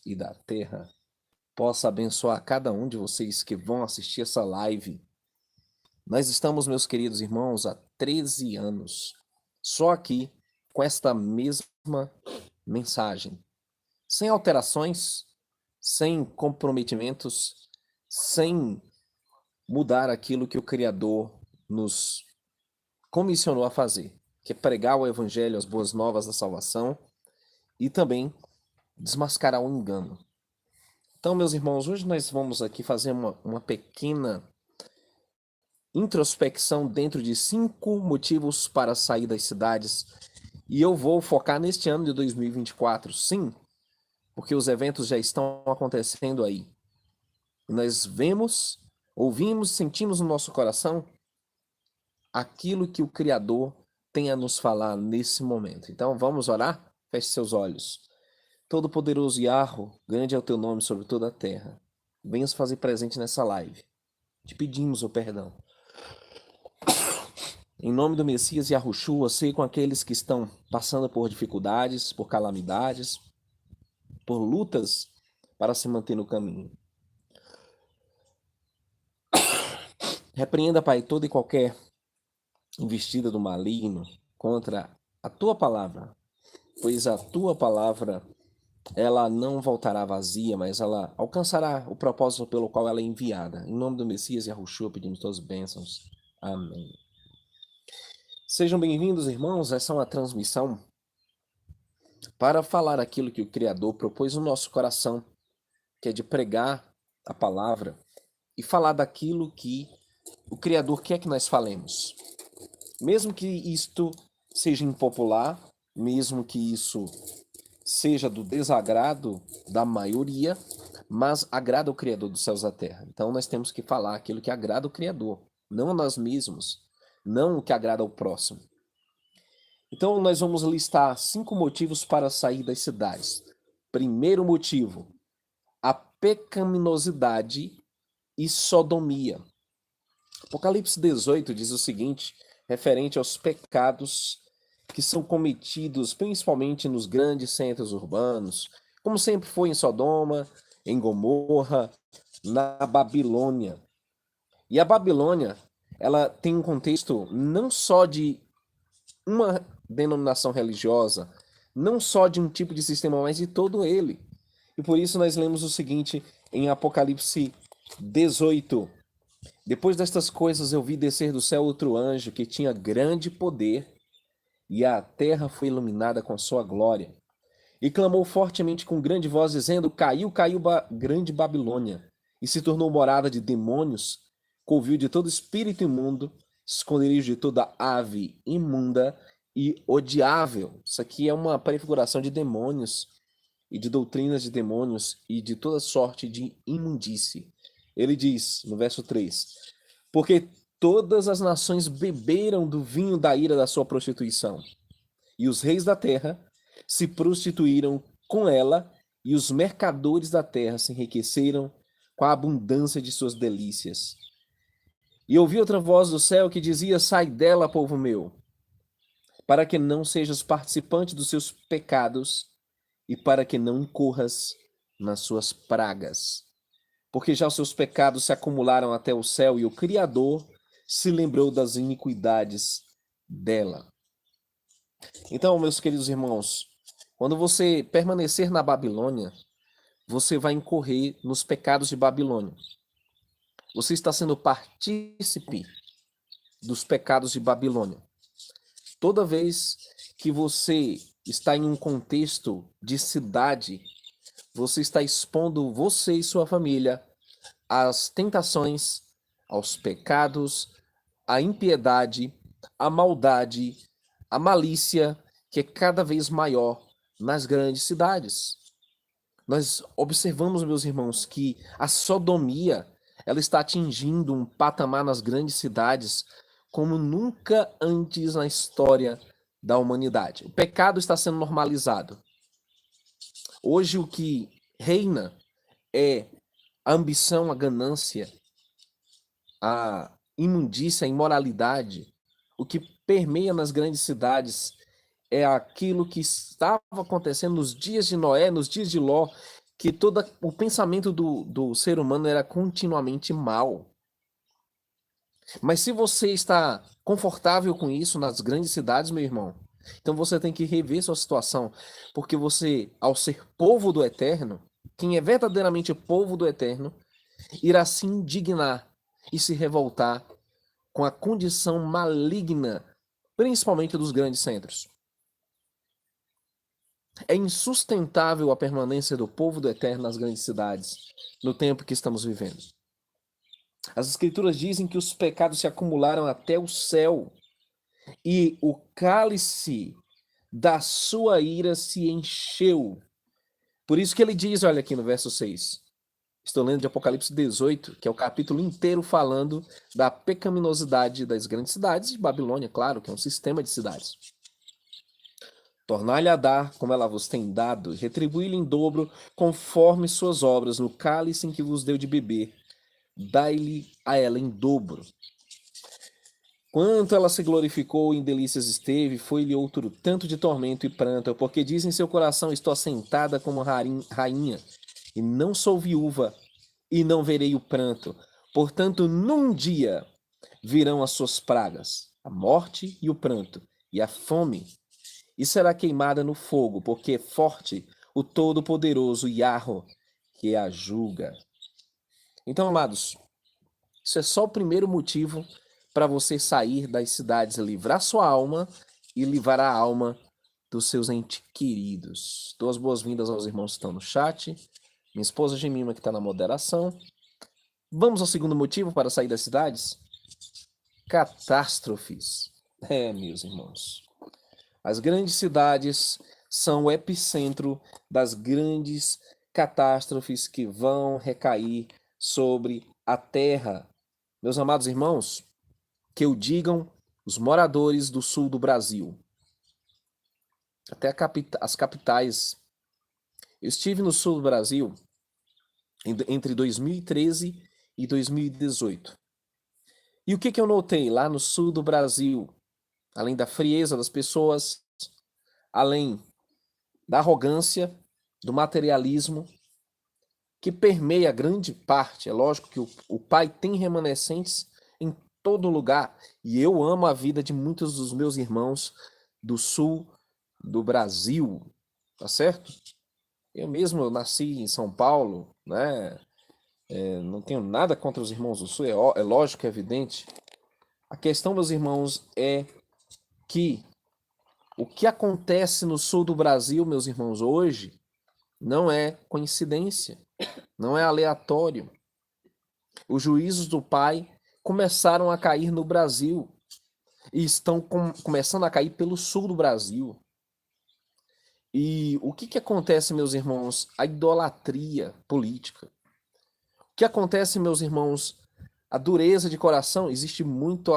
e da terra possa abençoar cada um de vocês que vão assistir essa live. Nós estamos, meus queridos irmãos, há 13 anos, só aqui com esta mesma mensagem, sem alterações, sem comprometimentos, sem mudar aquilo que o Criador nos comissionou a fazer, que é pregar o Evangelho, as boas novas da salvação e também desmascarar o engano. Então, meus irmãos, hoje nós vamos aqui fazer uma pequena introspecção dentro de 5 motivos para sair das cidades. E eu vou focar neste ano de 2024, sim, porque os eventos já estão acontecendo aí. E nós vemos, ouvimos, sentimos no nosso coração aquilo que o Criador tem a nos falar nesse momento. Então, vamos orar? Feche seus olhos. Todo-Poderoso Yahweh, grande é o teu nome sobre toda a terra. Venha se fazer presente nessa live. Te pedimos o perdão. Em nome do Messias Yahushua, sei com aqueles que estão passando por dificuldades, por calamidades, por lutas para se manter no caminho. Repreenda, Pai, toda e qualquer investida do maligno contra a tua palavra, pois a tua palavra ela não voltará vazia, mas ela alcançará o propósito pelo qual ela é enviada. Em nome do Messias Yahushua, pedimos todas as bênçãos. Amém. Sejam bem-vindos, irmãos. Essa é uma transmissão para falar aquilo que o Criador propôs no nosso coração, que é de pregar a palavra e falar daquilo que o Criador quer que nós falemos. Mesmo que isto seja impopular, mesmo que isso seja do desagrado da maioria, mas agrada o Criador dos céus e da terra. Então nós temos que falar aquilo que agrada o Criador, não a nós mesmos, não o que agrada ao próximo. Então nós vamos listar 5 motivos para sair das cidades. Primeiro motivo, a pecaminosidade e sodomia. Apocalipse 18 diz o seguinte, referente aos pecados que são cometidos principalmente nos grandes centros urbanos, como sempre foi em Sodoma, em Gomorra, na Babilônia. E a Babilônia, ela tem um contexto não só de uma denominação religiosa, não só de um tipo de sistema, mas de todo ele. E por isso nós lemos o seguinte em Apocalipse 18. Depois destas coisas eu vi descer do céu outro anjo que tinha grande poder, e a terra foi iluminada com sua glória. E clamou fortemente com grande voz, dizendo: Caiu, grande Babilônia, e se tornou morada de demônios, covil de todo espírito imundo, esconderijo de toda ave imunda e odiável. Isso aqui é uma prefiguração de demônios e de doutrinas de demônios e de toda sorte de imundície. Ele diz, no verso 3, porque todas as nações beberam do vinho da ira da sua prostituição, e os reis da terra se prostituíram com ela, e os mercadores da terra se enriqueceram com a abundância de suas delícias. E ouvi outra voz do céu que dizia: Sai dela, povo meu, para que não sejas participante dos seus pecados e para que não incorras nas suas pragas. Porque já os seus pecados se acumularam até o céu e o Criador se lembrou das iniquidades dela. Então, meus queridos irmãos, quando você permanecer na Babilônia, você vai incorrer nos pecados de Babilônia. Você está sendo partícipe dos pecados de Babilônia. Toda vez que você está em um contexto de cidade, você está expondo você e sua família às tentações, aos pecados, à impiedade, à maldade, à malícia, que é cada vez maior nas grandes cidades. Nós observamos, meus irmãos, que a sodomia ela está atingindo um patamar nas grandes cidades como nunca antes na história da humanidade. O pecado está sendo normalizado. Hoje o que reina é a ambição, a ganância, a imundícia, a imoralidade. O que permeia nas grandes cidades é aquilo que estava acontecendo nos dias de Noé, nos dias de Ló, que todo o pensamento do ser humano era continuamente mal. Mas se você está confortável com isso nas grandes cidades, meu irmão, então você tem que rever sua situação, porque você, ao ser povo do Eterno, quem é verdadeiramente povo do Eterno, irá se indignar e se revoltar com a condição maligna, principalmente dos grandes centros. É insustentável a permanência do povo do Eterno nas grandes cidades, no tempo que estamos vivendo. As Escrituras dizem que os pecados se acumularam até o céu e o cálice da sua ira se encheu. Por isso que ele diz, olha aqui no verso 6. Estou lendo de Apocalipse 18, que é o capítulo inteiro falando da pecaminosidade das grandes cidades, de Babilônia, claro, que é um sistema de cidades. Tornar-lhe a dar, como ela vos tem dado, e retribuí-lhe em dobro, conforme suas obras, no cálice em que vos deu de beber. Dai-lhe a ela em dobro. Quanto ela se glorificou e em delícias esteve, foi-lhe outro tanto de tormento e pranto, porque diz em seu coração, estou assentada como rainha, e não sou viúva, e não verei o pranto. Portanto, num dia virão as suas pragas, a morte e o pranto, e a fome, e será queimada no fogo, porque é forte o Todo-Poderoso Yahweh que a julga. Então, amados, isso é só o primeiro motivo para você sair das cidades, livrar sua alma e livrar a alma dos seus entes queridos. Dou as boas-vindas aos irmãos que estão no chat, minha esposa Gemima que está na moderação. Vamos ao segundo motivo para sair das cidades? Catástrofes. Meus irmãos. As grandes cidades são o epicentro das grandes catástrofes que vão recair sobre a terra. Meus amados irmãos, que o digam os moradores do sul do Brasil, até as capitais. Eu estive no sul do Brasil entre 2013 e 2018. E o que eu notei lá no sul do Brasil? Além da frieza das pessoas, além da arrogância, do materialismo, que permeia grande parte. É lógico que o Pai tem remanescentes em todo lugar, e eu amo a vida de muitos dos meus irmãos do sul do Brasil, tá certo? Eu mesmo nasci em São Paulo, né? Não tenho nada contra os irmãos do sul, é lógico, é evidente. A questão, meus irmãos, é que o que acontece no sul do Brasil, meus irmãos, hoje, não é coincidência, não é aleatório. Os juízos do Pai começaram a cair no Brasil e estão começando a cair pelo sul do Brasil. E o que acontece, meus irmãos? A idolatria política. O que acontece, meus irmãos? A dureza de coração. Existe muito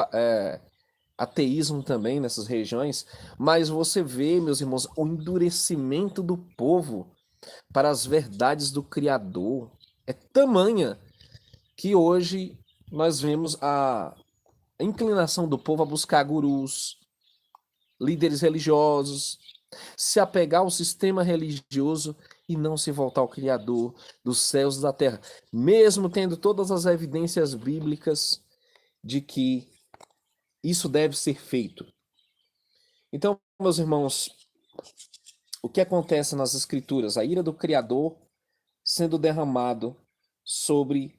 ateísmo também nessas regiões, mas você vê, meus irmãos, o endurecimento do povo para as verdades do Criador é tamanha que hoje nós vemos a inclinação do povo a buscar gurus, líderes religiosos, se apegar ao sistema religioso e não se voltar ao Criador dos céus e da terra, mesmo tendo todas as evidências bíblicas de que isso deve ser feito. Então, meus irmãos, o que acontece nas Escrituras? A ira do Criador sendo derramada sobre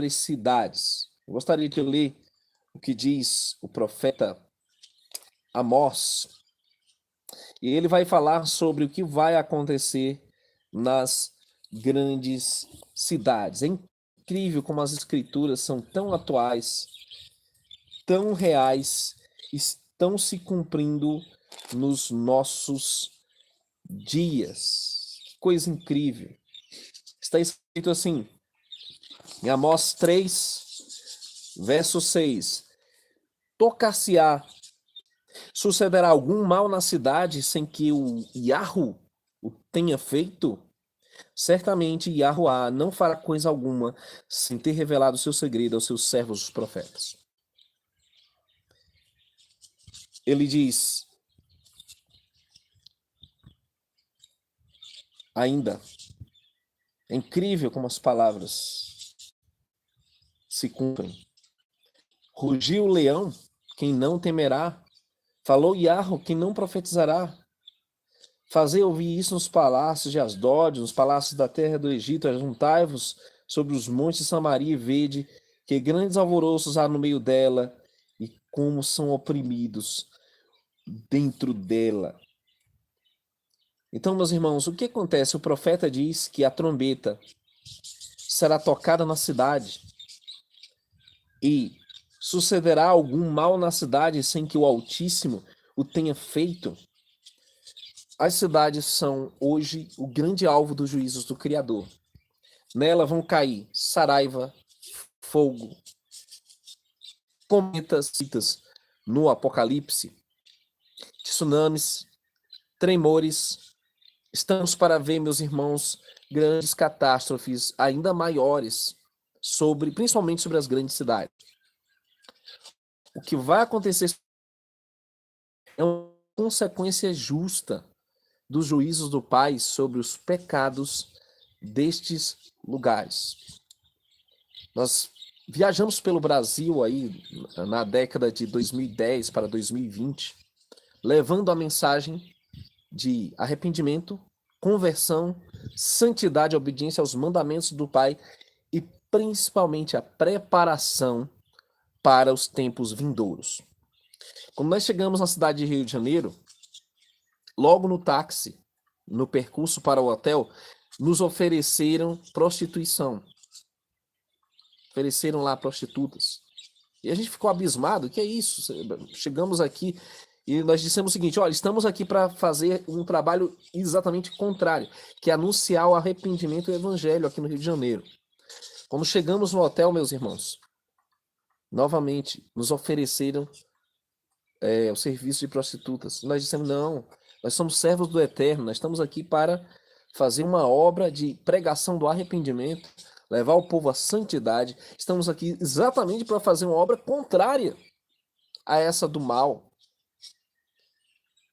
as cidades. Eu gostaria de ler o que diz o profeta Amós. E ele vai falar sobre o que vai acontecer nas grandes cidades. É incrível como as escrituras são tão atuais, tão reais, estão se cumprindo nos nossos dias. Que coisa incrível. Está escrito assim, em Amós 3, verso 6. Tocar-se-á, sucederá algum mal na cidade sem que o Yahweh o tenha feito? Certamente Yahweh não fará coisa alguma sem ter revelado seu segredo aos seus servos os profetas. Ele diz: ainda. É incrível como as palavras se cumprem. Rugiu o leão, quem não temerá? Falou Iarro, quem não profetizará? Fazei ouvir isso nos palácios de Asdod, nos palácios da terra do Egito, ajuntai-vos sobre os montes de Samaria e vede que grandes alvoroços há no meio dela e como são oprimidos dentro dela. Então, meus irmãos, o que acontece? O profeta diz que a trombeta será tocada na cidade e sucederá algum mal na cidade sem que o Altíssimo o tenha feito. As cidades são hoje o grande alvo dos juízos do Criador. Nela vão cair saraiva, fogo, cometas citas no Apocalipse, tsunamis, tremores. Estamos para ver, meus irmãos, grandes catástrofes ainda maiores, principalmente sobre as grandes cidades. O que vai acontecer é uma consequência justa dos juízos do Pai sobre os pecados destes lugares. Nós viajamos pelo Brasil aí na década de 2010 para 2020, levando a mensagem de arrependimento, conversão, santidade, obediência aos mandamentos do Pai e principalmente a preparação para os tempos vindouros. Quando nós chegamos na cidade de Rio de Janeiro, logo no táxi, no percurso para o hotel, nos ofereceram prostituição. Ofereceram lá prostitutas. E a gente ficou abismado, que é isso? Chegamos aqui e nós dissemos o seguinte, olha, estamos aqui para fazer um trabalho exatamente contrário, que é anunciar o arrependimento e o evangelho aqui no Rio de Janeiro. Quando chegamos no hotel, meus irmãos, novamente nos ofereceram o serviço de prostitutas. Nós dissemos, não, nós somos servos do Eterno, nós estamos aqui para fazer uma obra de pregação do arrependimento, levar o povo à santidade. Estamos aqui exatamente para fazer uma obra contrária a essa do mal.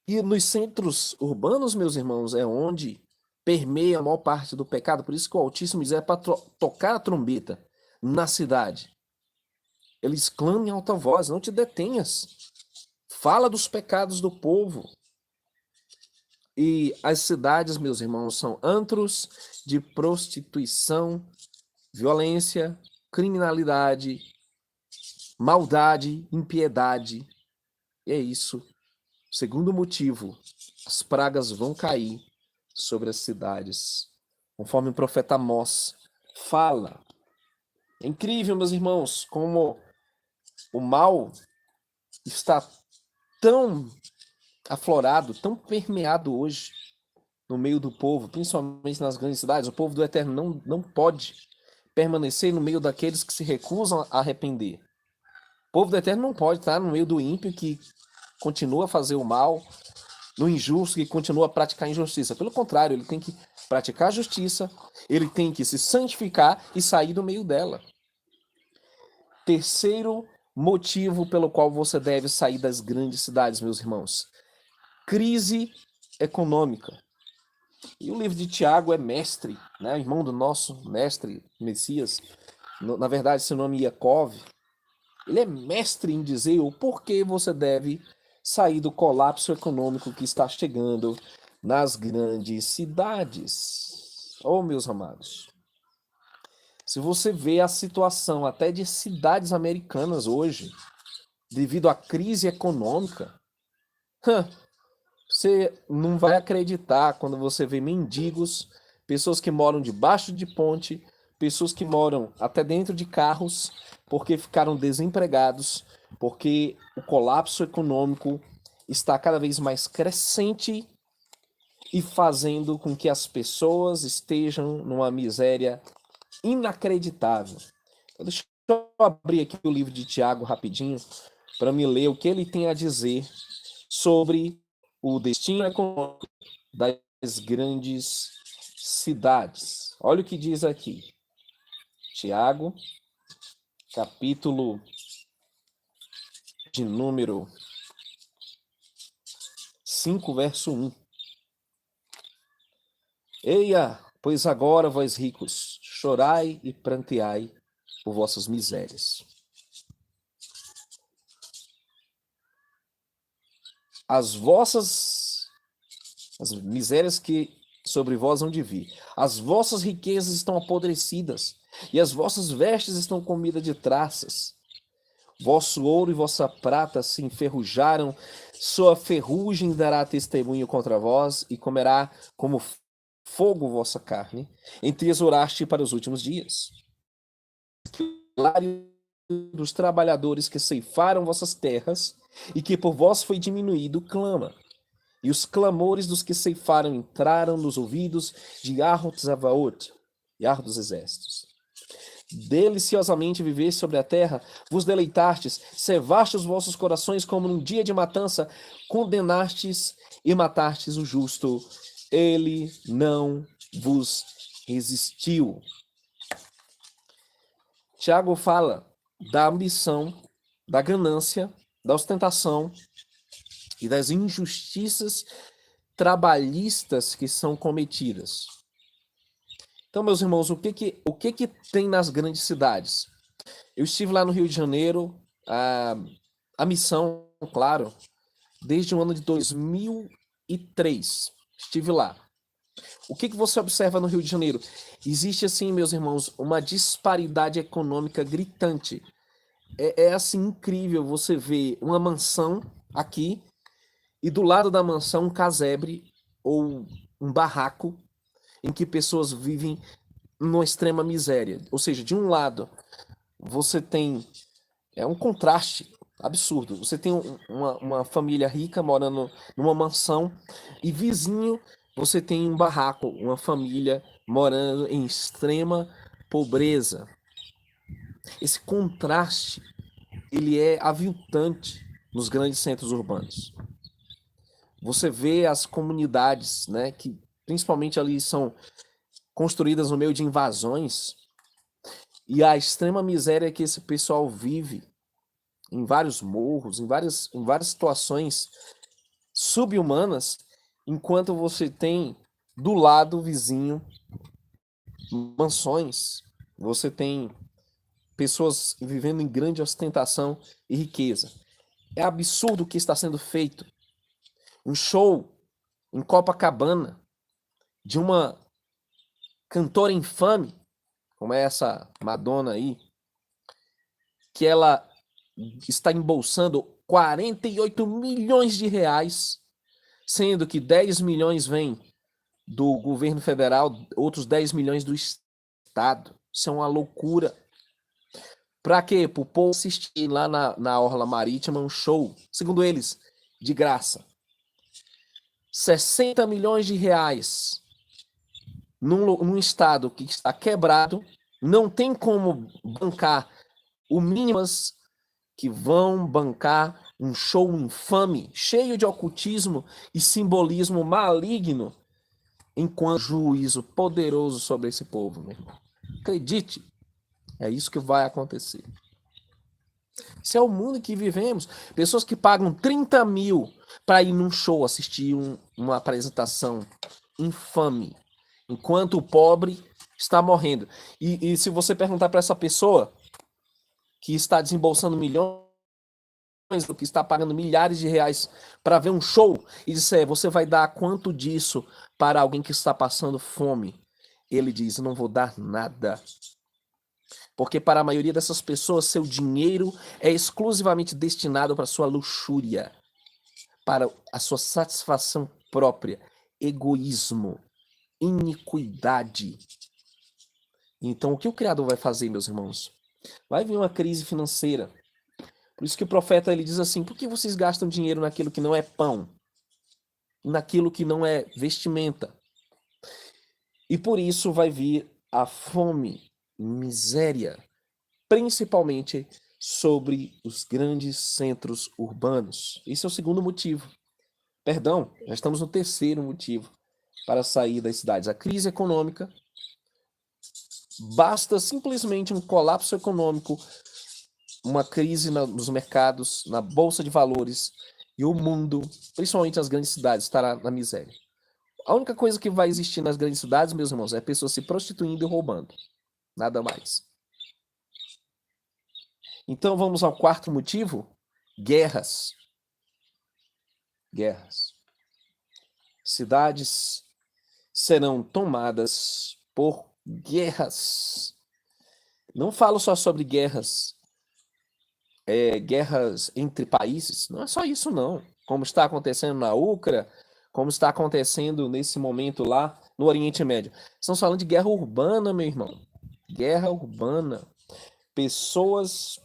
E nos centros urbanos, meus irmãos, é onde permeia a maior parte do pecado. Por isso que o Altíssimo diz, é para tocar a trombeta na cidade. Eles clamam em alta voz, não te detenhas. Fala dos pecados do povo. E as cidades, meus irmãos, são antros de prostituição, violência, criminalidade, maldade, impiedade. E é isso. Segundo motivo, as pragas vão cair sobre as cidades, conforme o profeta Amós fala. É incrível, meus irmãos, como o mal está tão aflorado, tão permeado hoje no meio do povo, principalmente nas grandes cidades. O povo do Eterno não pode permanecer no meio daqueles que se recusam a arrepender. O povo do Eterno não pode estar no meio do ímpio que continua a fazer o mal, no injusto que continua a praticar injustiça. Pelo contrário, ele tem que praticar a justiça, ele tem que se santificar e sair do meio dela. Terceiro motivo pelo qual você deve sair das grandes cidades, meus irmãos. Crise econômica. E o livro de Tiago é mestre, né? Irmão do nosso mestre Messias. Na verdade, seu nome é Iacov. Ele é mestre em dizer o porquê você deve sair do colapso econômico que está chegando nas grandes cidades. Oh, meus amados, se você vê a situação até de cidades americanas hoje, devido à crise econômica, você não vai acreditar quando você vê mendigos, pessoas que moram debaixo de ponte, pessoas que moram até dentro de carros, porque ficaram desempregados, porque o colapso econômico está cada vez mais crescente e fazendo com que as pessoas estejam numa miséria inacreditável. Então, deixa eu abrir aqui o livro de Tiago rapidinho para me ler o que ele tem a dizer sobre o destino econômico das grandes cidades. Olha o que diz aqui. Tiago, capítulo de número 5, verso 1. Eia, pois agora, vós ricos, chorai e pranteai por vossas misérias. As misérias que sobre vós hão de vir. As vossas riquezas estão apodrecidas, e as vossas vestes estão comidas de traças. Vosso ouro e vossa prata se enferrujaram, sua ferrugem dará testemunho contra vós, e comerá como fogo vossa carne, entesouraste para os últimos dias. Salário dos trabalhadores que ceifaram vossas terras, e que por vós foi diminuído, clama. E os clamores dos que ceifaram entraram nos ouvidos de Yahweh Yahweh dos exércitos. Deliciosamente viveste sobre a terra, vos deleitastes, cevastes os vossos corações como num dia de matança, condenastes e matastes o justo. Ele não vos resistiu. Tiago fala da ambição, da ganância, da ostentação e das injustiças trabalhistas que são cometidas. Então, meus irmãos, o que tem nas grandes cidades? Eu estive lá no Rio de Janeiro, a missão, claro, desde o ano de 2003. Estive lá. O que você observa no Rio de Janeiro? Existe, assim, meus irmãos, uma disparidade econômica gritante. É assim, incrível você ver uma mansão aqui e do lado da mansão um casebre ou um barraco em que pessoas vivem numa extrema miséria. Ou seja, de um lado, você tem um contraste absurdo. Você tem uma família rica morando numa mansão e vizinho você tem um barraco, uma família morando em extrema pobreza. Esse contraste, ele é aviltante nos grandes centros urbanos. Você vê as comunidades, né, que principalmente ali são construídas no meio de invasões, e a extrema miséria que esse pessoal vive em vários morros, em várias situações subhumanas, enquanto você tem do lado vizinho mansões, você tem pessoas vivendo em grande ostentação e riqueza. É absurdo o que está sendo feito. Um show em Copacabana de uma cantora infame, como é essa Madonna aí, que ela está embolsando 48 milhões de reais, sendo que 10 milhões vêm do governo federal, outros 10 milhões do estado. Isso é uma loucura. Para quê? Para o povo assistir lá na Orla Marítima um show, segundo eles, de graça. 60 milhões de reais num estado que está quebrado, não tem como bancar o mínimas que vão bancar um show infame, cheio de ocultismo e simbolismo maligno, enquanto juízo poderoso sobre esse povo, meu irmão. Acredite, é isso que vai acontecer. Esse é o mundo em que vivemos. Pessoas que pagam 30 mil para ir num show, assistir uma apresentação infame, enquanto o pobre está morrendo. E se você perguntar para essa pessoa que está desembolsando milhões, do que está pagando milhares de reais para ver um show, e disser, você vai dar quanto disso para alguém que está passando fome? Ele diz, não vou dar nada. Porque para a maioria dessas pessoas, seu dinheiro é exclusivamente destinado para sua luxúria, para a sua satisfação própria, egoísmo, iniquidade. Então, o que o Criador vai fazer, meus irmãos? Vai vir uma crise financeira. Por isso que o profeta ele diz assim, por que vocês gastam dinheiro naquilo que não é pão? Naquilo que não é vestimenta? E por isso vai vir a fome, miséria, principalmente sobre os grandes centros urbanos. Esse é o segundo motivo. Perdão, já estamos no terceiro motivo para sair das cidades. A crise econômica. Basta simplesmente um colapso econômico, uma crise nos mercados, na bolsa de valores, e o mundo, principalmente as grandes cidades, estará na miséria. A única coisa que vai existir nas grandes cidades, meus irmãos, é pessoas se prostituindo e roubando. Nada mais. Então vamos ao quarto motivo: guerras. Guerras. Cidades serão tomadas por guerras. Não falo só sobre guerras, guerras entre países. Não é só isso, não. Como está acontecendo na Ucrânia, como está acontecendo nesse momento lá no Oriente Médio. Estamos falando de guerra urbana, meu irmão. Guerra urbana. Pessoas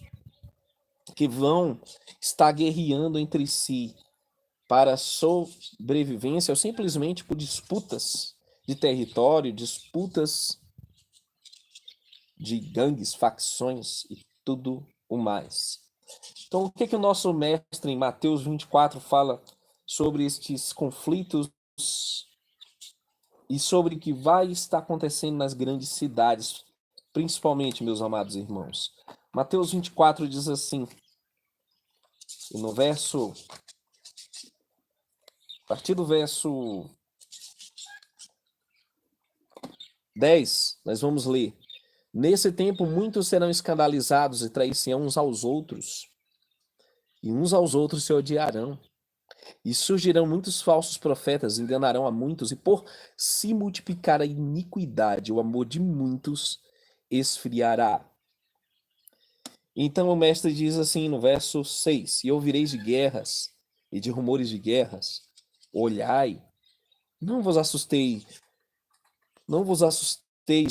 que vão estar guerreando entre si para sobrevivência ou simplesmente por disputas de território, disputas de gangues, facções e tudo o mais. Então, o que o nosso mestre em Mateus 24 fala sobre estes conflitos e sobre o que vai estar acontecendo nas grandes cidades, principalmente, meus amados irmãos? Mateus 24 diz assim, no verso, a partir do verso 10, nós vamos ler. Nesse tempo, muitos serão escandalizados e trair-se uns aos outros, e uns aos outros se odiarão. E surgirão muitos falsos profetas, enganarão a muitos, e por se multiplicar a iniquidade, o amor de muitos esfriará. Então o mestre diz assim no verso 6, e ouvireis de guerras e de rumores de guerras, olhai, não vos assusteis,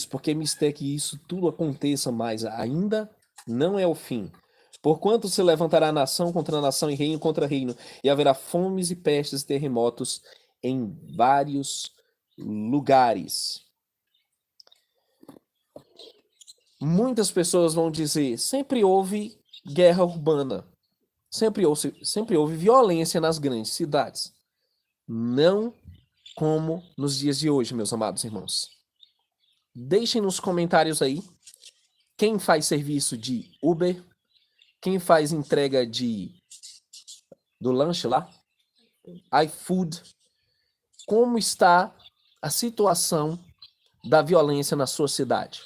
porque me mistério que isso tudo aconteça, mas ainda não é o fim. Porquanto se levantará nação contra nação e reino contra reino, e haverá fomes e pestes e terremotos em vários lugares. Muitas pessoas vão dizer, sempre houve guerra urbana, sempre houve violência nas grandes cidades. Não como nos dias de hoje, meus amados irmãos. Deixem nos comentários aí quem faz serviço de Uber, quem faz entrega do lanche lá, iFood, como está a situação da violência na sua cidade.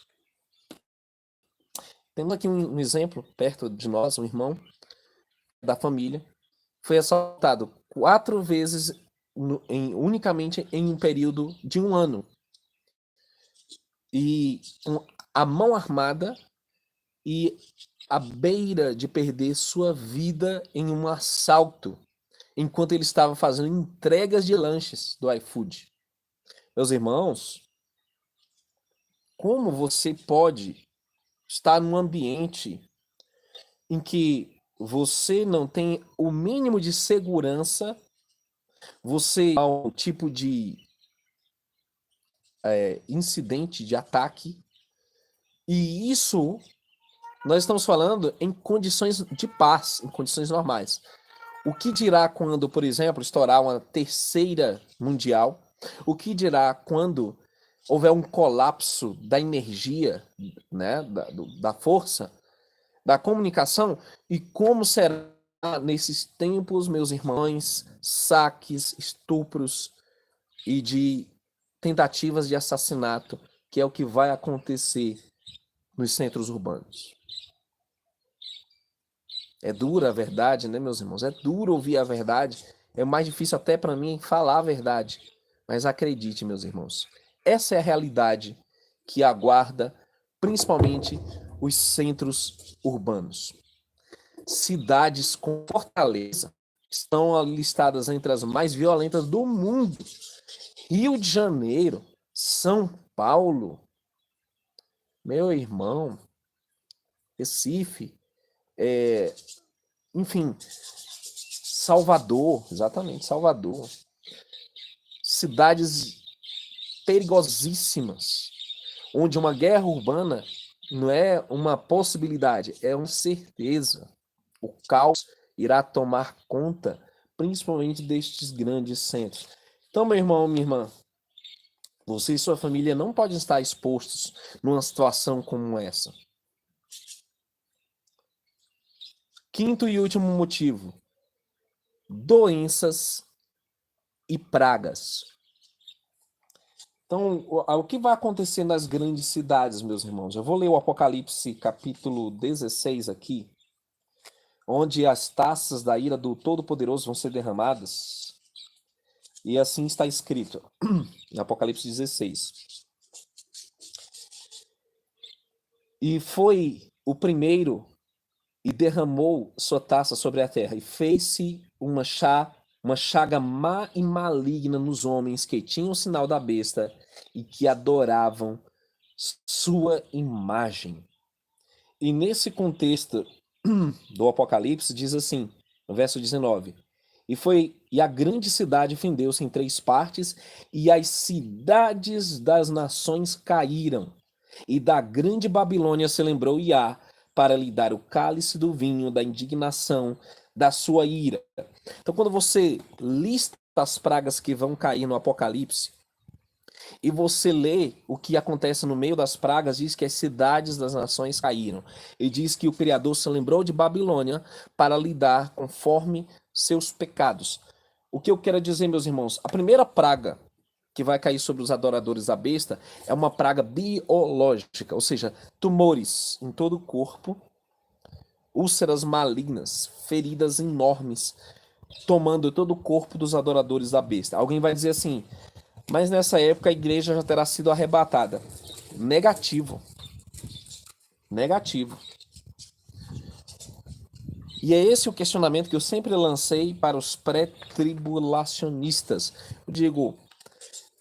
Temos aqui um exemplo perto de nós, um irmão da família, foi assaltado 4 vezes unicamente em um período de 1 ano. E a mão armada e à beira de perder sua vida em um assalto, enquanto ele estava fazendo entregas de lanches do iFood. Meus irmãos, como você pode estar num ambiente em que você não tem o mínimo de segurança, você há um tipo de incidente, de ataque, e isso nós estamos falando em condições de paz, em condições normais. O que dirá quando, por exemplo, estourar uma terceira mundial? O que dirá quando houver um colapso da energia, né, da força, da comunicação? E como será nesses tempos, meus irmãos, saques, estupros e de tentativas de assassinato, que é o que vai acontecer nos centros urbanos? É dura a verdade, né, meus irmãos? É duro ouvir a verdade. É mais difícil até para mim falar a verdade. Mas acredite, meus irmãos, essa é a realidade que aguarda principalmente os centros urbanos. Cidades com fortaleza estão listadas entre as mais violentas do mundo. Rio de Janeiro, São Paulo, meu irmão, Recife, enfim, Salvador, exatamente, Salvador. Cidades perigosíssimas, onde uma guerra urbana não é uma possibilidade, é uma certeza. O caos irá tomar conta, principalmente destes grandes centros. Então, meu irmão, minha irmã, você e sua família não podem estar expostos numa situação como essa. Quinto e último motivo: doenças e pragas. Então, o que vai acontecer nas grandes cidades, meus irmãos? Eu vou ler o Apocalipse capítulo 16 aqui, onde as taças da ira do Todo-Poderoso vão ser derramadas. E assim está escrito, em Apocalipse 16. E foi o primeiro e derramou sua taça sobre a terra, e fez-se uma chaga má e maligna nos homens que tinham o sinal da besta e que adoravam sua imagem. E nesse contexto do Apocalipse diz assim, no verso 19: E a grande cidade fendeu-se em 3 partes, e as cidades das nações caíram. E da grande Babilônia se lembrou Iá para lhe dar o cálice do vinho da indignação da sua ira. Então, quando você lista as pragas que vão cair no Apocalipse, e você lê o que acontece no meio das pragas, diz que as cidades das nações caíram. E diz que o Criador se lembrou de Babilônia para lidar conforme seus pecados. O que eu quero dizer, meus irmãos, a primeira praga que vai cair sobre os adoradores da besta é uma praga biológica, ou seja, tumores em todo o corpo, úlceras malignas, feridas enormes, tomando todo o corpo dos adoradores da besta. Alguém vai dizer assim, mas nessa época a igreja já terá sido arrebatada. Negativo. Negativo. E é esse o questionamento que eu sempre lancei para os pré-tribulacionistas. Eu digo,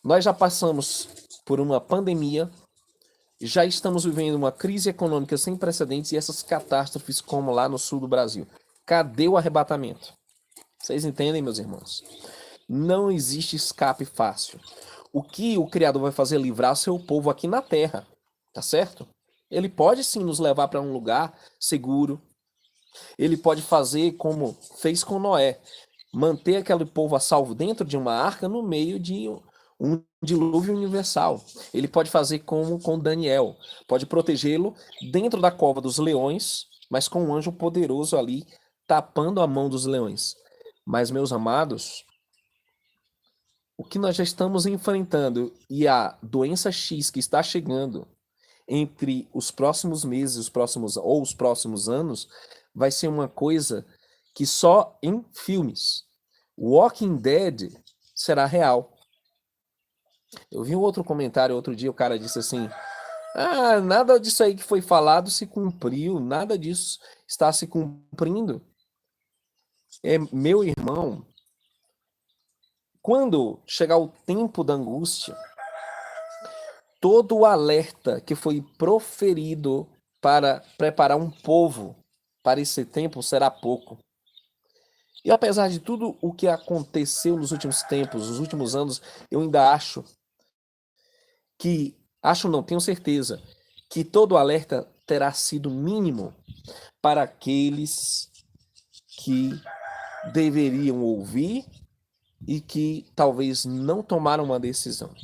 nós já passamos por uma pandemia, já estamos vivendo uma crise econômica sem precedentes e essas catástrofes como lá no sul do Brasil. Cadê o arrebatamento? Vocês entendem, meus irmãos? Não existe escape fácil. O que o Criador vai fazer é livrar seu povo aqui na terra, tá certo? Ele pode sim nos levar para um lugar seguro. Ele pode fazer como fez com Noé, manter aquele povo a salvo dentro de uma arca no meio de um dilúvio universal. Ele pode fazer como com Daniel, pode protegê-lo dentro da cova dos leões, mas com um anjo poderoso ali tapando a mão dos leões. Mas, meus amados, o que nós já estamos enfrentando e a doença X que está chegando entre os próximos meses, os próximos anos, vai ser uma coisa que só em filmes. Walking Dead será real. Eu vi um outro comentário outro dia, o cara disse assim: "Ah, nada disso aí que foi falado se cumpriu, nada disso está se cumprindo". Meu irmão, quando chegar o tempo da angústia, todo o alerta que foi proferido para preparar um povo para esse tempo será pouco. E apesar de tudo o que aconteceu nos últimos tempos, nos últimos anos, eu ainda tenho certeza, que todo alerta terá sido mínimo para aqueles que deveriam ouvir e que talvez não tomaram uma decisão.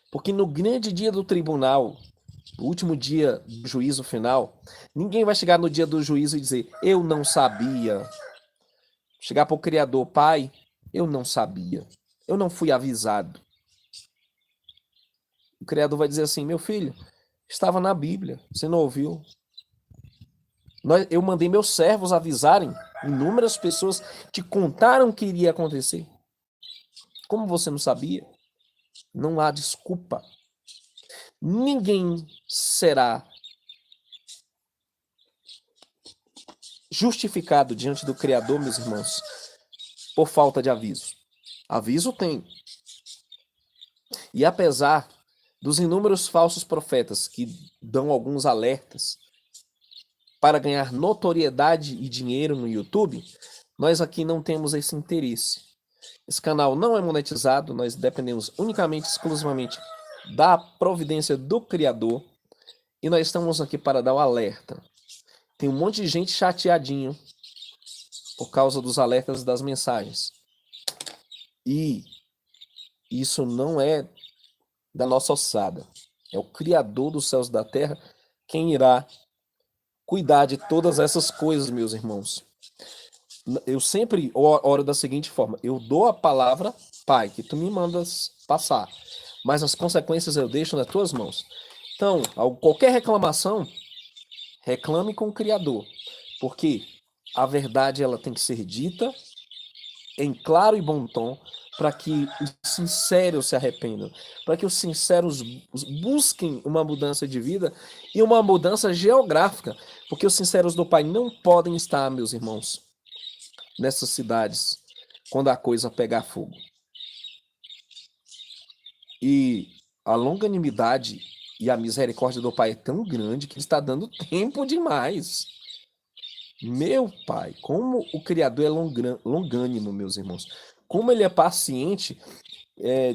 Porque no grande dia do tribunal, o último dia do juízo final, ninguém vai chegar no dia do juízo e dizer, eu não sabia. Chegar para o Criador, Pai, eu não sabia. Eu não fui avisado. O Criador vai dizer assim, meu filho, estava na Bíblia, você não ouviu? Eu mandei meus servos avisarem, inúmeras pessoas te contaram que iria acontecer. Como você não sabia? Não há desculpa. Ninguém será justificado diante do Criador, meus irmãos, por falta de aviso. Aviso tem. E apesar dos inúmeros falsos profetas que dão alguns alertas para ganhar notoriedade e dinheiro no YouTube, nós aqui não temos esse interesse. Esse canal não é monetizado, nós dependemos unicamente, exclusivamente da providência do Criador e nós estamos aqui para dar o alerta. Tem um monte de gente chateadinho por causa dos alertas das mensagens. E isso não é da nossa ossada. É o Criador dos céus e da terra quem irá cuidar de todas essas coisas, meus irmãos. Eu sempre oro da seguinte forma: eu dou a palavra, Pai, que tu me mandas passar, mas as consequências eu deixo nas tuas mãos. Então, qualquer reclamação, reclame com o Criador, porque a verdade ela tem que ser dita em claro e bom tom, para que os sinceros se arrependam, para que os sinceros busquem uma mudança de vida e uma mudança geográfica, porque os sinceros do Pai não podem estar, meus irmãos, nessas cidades quando a coisa pegar fogo. E a longanimidade e a misericórdia do Pai é tão grande que está dando tempo demais. Meu Pai, como o Criador é longânimo, meus irmãos. Como ele é paciente,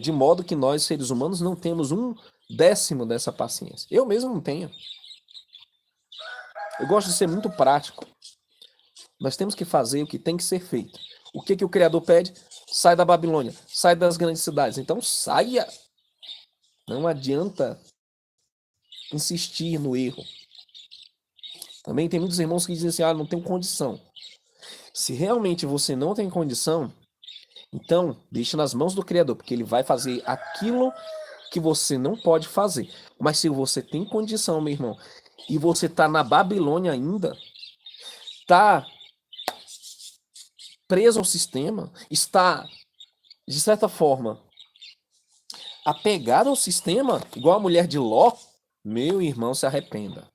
de modo que nós, seres humanos, não temos 1/10 dessa paciência. Eu mesmo não tenho. Eu gosto de ser muito prático. Nós temos que fazer o que tem que ser feito. O que o Criador pede? Sai da Babilônia, sai das grandes cidades. Então saia. Não adianta insistir no erro. Também tem muitos irmãos que dizem assim, não tenho condição. Se realmente você não tem condição, então deixe nas mãos do Criador, porque ele vai fazer aquilo que você não pode fazer. Mas se você tem condição, meu irmão, e você está na Babilônia ainda, está preso ao sistema, está, de certa forma, apegado ao sistema, igual a mulher de Ló, meu irmão, se arrependa.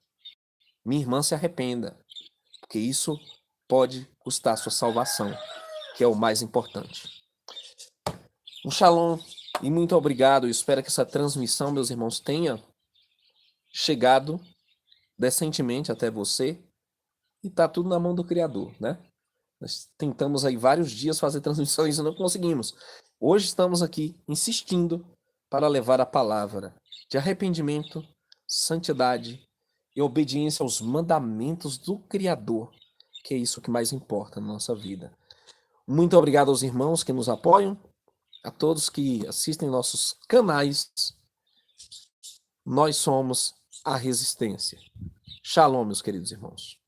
Minha irmã, se arrependa, porque isso pode custar sua salvação, que é o mais importante. Um shalom e muito obrigado. Eu espero que essa transmissão, meus irmãos, tenha chegado decentemente até você e tá tudo na mão do Criador, né? Nós tentamos aí vários dias fazer transmissões e não conseguimos. Hoje estamos aqui insistindo para levar a palavra de arrependimento, santidade e obediência aos mandamentos do Criador, que é isso que mais importa na nossa vida. Muito obrigado aos irmãos que nos apoiam, a todos que assistem nossos canais. Nós somos a resistência. Shalom, meus queridos irmãos.